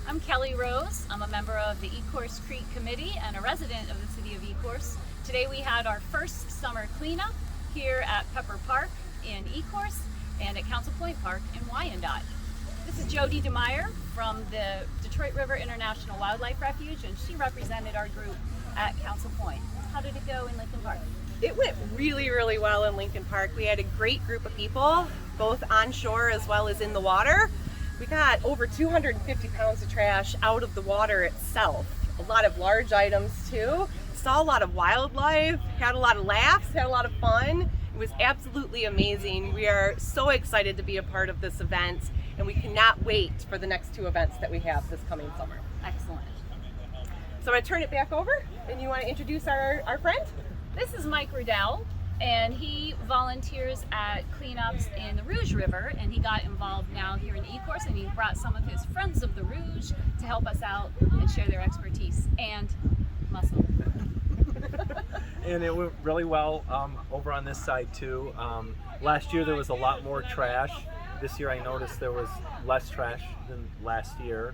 I'm Kelly Rose. I'm a member of the Ecorse Creek Committee and a resident of the city of Ecorse. Today we had our first summer cleanup here at Pepper Park in Ecorse and at Council Point Park in Wyandotte. This is Jody DeMeyer from the Detroit River International Wildlife Refuge, and she represented our group at Council Point. How did it go in Lincoln Park? It went really, really well in Lincoln Park. We had a great group of people, both on shore as well as in the water. We got over 250 pounds of trash out of the water itself. A lot of large items too. Saw a lot of wildlife, had a lot of laughs, had a lot of fun. It was absolutely amazing. We are so excited to be a part of this event, and we cannot wait for the next two events that we have this coming summer. Excellent. So I'm going to turn it back over, and you want to introduce our friend? This is Mike Riddell, and he volunteers at cleanups in the Rouge River, and he got involved now here in Ecorse, and he brought some of his friends of the Rouge to help us out and share their expertise and muscle. And it went really well over on this side too. Last year there was a lot more trash. This year I noticed there was less trash than last year.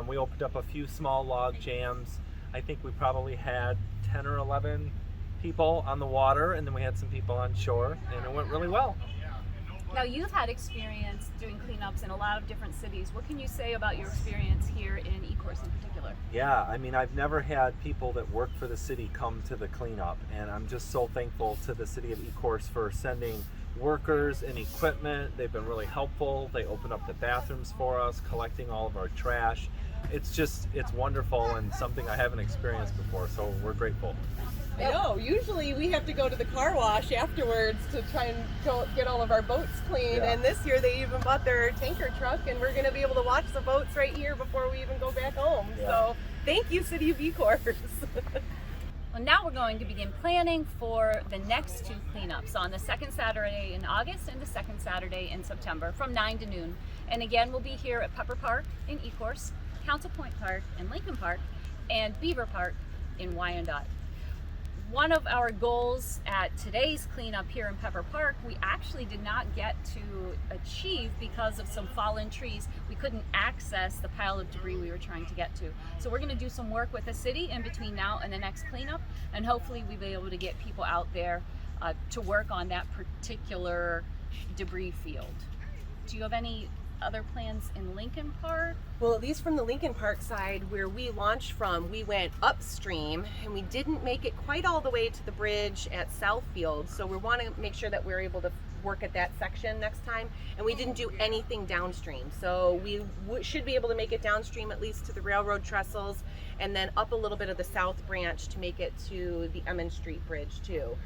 We opened up a few small log jams. I think we probably had 10 or 11 people on the water, and then we had some people on shore, and it went really well. Now, you've had experience doing cleanups in a lot of different cities. What can you say about your experience here in Ecorse in particular? Yeah, I mean, I've never had people that work for the city come to the cleanup, and I'm just so thankful to the city of Ecorse for sending workers and equipment. They've been really helpful. They opened up the bathrooms for us, collecting all of our trash. It's wonderful and something I haven't experienced before, so we're grateful. I know. Usually we have to go to the car wash afterwards to try and get all of our boats clean. Yeah. And this year they even bought their tanker truck, and we're going to be able to watch the boats right here before we even go back home. Yeah. So thank you, City of Ecorse. Well, now we're going to begin planning for the next two cleanups on the second Saturday in August and the second Saturday in September from 9 to noon. And again, we'll be here at Pepper Park in Ecorse, Council Point Park in Lincoln Park, and Beaver Park in Wyandotte. One of our goals at today's cleanup here in Pepper Park, we actually did not get to achieve because of some fallen trees. We couldn't access the pile of debris we were trying to get to. So we're going to do some work with the city in between now and the next cleanup, and hopefully we'll be able to get people out there to work on that particular debris field. Do you have any other plans in Lincoln Park? Well, at least from the Lincoln Park side where we launched from, we went upstream and we didn't make it quite all the way to the bridge at Southfield. So we want to make sure that we're able to work at that section next time. And we didn't do anything downstream. So we should be able to make it downstream at least to the railroad trestles, and then up a little bit of the south branch to make it to the Emmons Street Bridge too.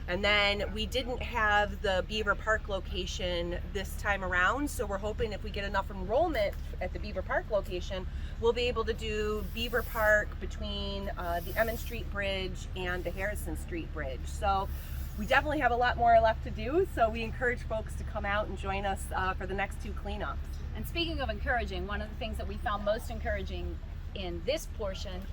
And then we didn't have the Beaver Park location this time around, so we're hoping if we get enough enrollment at the Beaver Park location, we'll be able to do Beaver Park between the Emmons Street Bridge and the Harrison Street Bridge. So we definitely have a lot more left to do, so we encourage folks to come out and join us for the next two cleanups. And speaking of encouraging, one of the things that we found most encouraging in this portion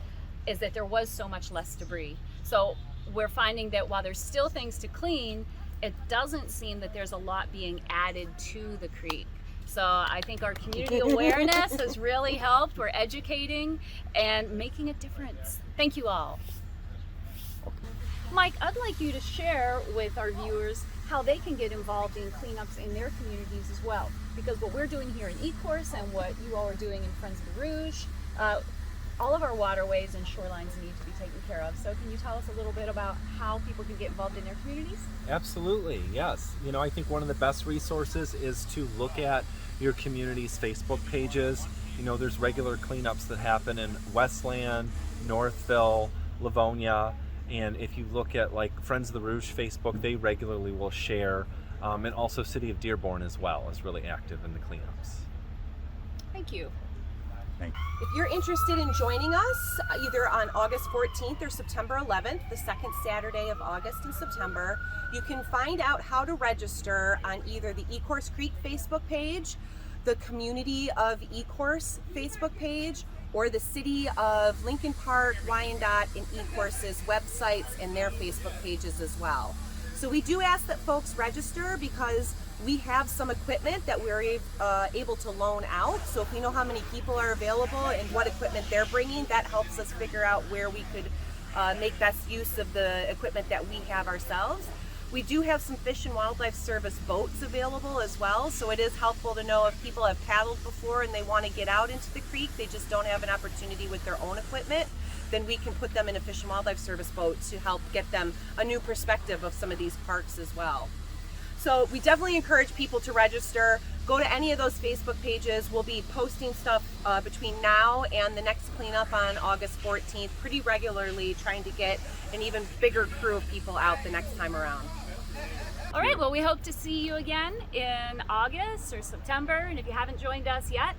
is that there was so much less debris. So we're finding that while there's still things to clean, it doesn't seem that there's a lot being added to the creek. So I think our community awareness has really helped. We're educating and making a difference. Thank you all. Mike, I'd like you to share with our viewers how they can get involved in cleanups in their communities as well. Because what we're doing here in Ecorse and what you all are doing in Friends of the Rouge, all of our waterways and shorelines need to be taken care of. So can you tell us a little bit about how people can get involved in their communities? Absolutely, yes. You know, I think one of the best resources is to look at your community's Facebook pages. You know, there's regular cleanups that happen in Westland, Northville, Livonia, and if you look at like Friends of the Rouge Facebook, they regularly will share, and also City of Dearborn as well is really active in the cleanups. Thank you. If you're interested in joining us either on August 14th or September 11th, the second Saturday of August and September, you can find out how to register on either the Ecorse Creek Facebook page, the Community of Ecorse Facebook page, or the City of Lincoln Park, Wyandotte, and Ecorse's websites and their Facebook pages as well. So we do ask that folks register because we have some equipment that we're able to loan out. So if we know how many people are available and what equipment they're bringing, that helps us figure out where we could make best use of the equipment that we have ourselves. We do have some Fish and Wildlife Service boats available as well, so it is helpful to know if people have paddled before and they want to get out into the creek, they just don't have an opportunity with their own equipment, then we can put them in a Fish and Wildlife Service boat to help get them a new perspective of some of these parks as well. So we definitely encourage people to register. Go to any of those Facebook pages. We'll be posting stuff between now and the next cleanup on August 14th pretty regularly, trying to get an even bigger crew of people out the next time around. All right, well, we hope to see you again in August or September, and if you haven't joined us yet,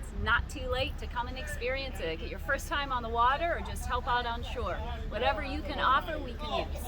it's not too late to come and experience it. Get your first time on the water or just help out on shore. Whatever you can offer, we can use.